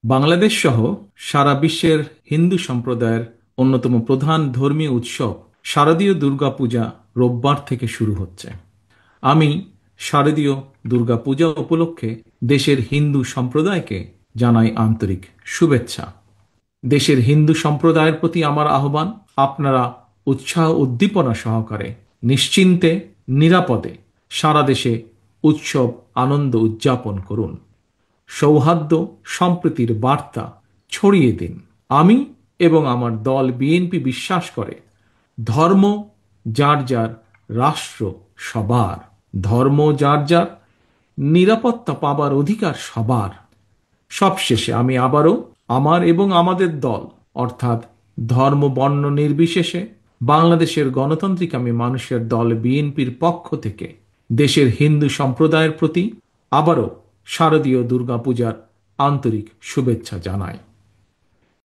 বাংলাদেশ সহ সারা বিশ্বের হিন্দু সম্প্রদায়ের অন্যতম প্রধান ধর্মীয় উৎসব শারদীয় দুর্গাপূজা রোববার থেকে শুরু হচ্ছে। আমি শারদীয় দুর্গাপূজা উপলক্ষে দেশের হিন্দু সম্প্রদায়কে জানাই আন্তরিক শুভেচ্ছা। দেশের হিন্দু সম্প্রদায়ের প্রতি আমার আহ্বান, আপনারা উৎসাহ উদ্দীপনা সহকারে নিশ্চিন্তে নিরাপদে সারা দেশে উৎসব আনন্দ উদযাপন করুন। সৌহার্দ্য সম্প্রীতির বার্তা ছড়িয়ে দিন। আমি এবং আমার দল বিএনপি বিশ্বাস করে, ধর্ম যার যার, রাষ্ট্র সবার। ধর্ম যার যার, নিরাপত্তা পাবার অধিকার সবার। সবশেষে আমি আবারও আমার এবং আমাদের দল অর্থাৎ ধর্ম বর্ণ নির্বিশেষে বাংলাদেশের গণতান্ত্রিকামী মানুষের দল বিএনপির পক্ষ থেকে দেশের হিন্দু সম্প্রদায়ের প্রতি আবারও শারদীয় দুর্গাপূজার আন্তরিক শুভেচ্ছা জানাই।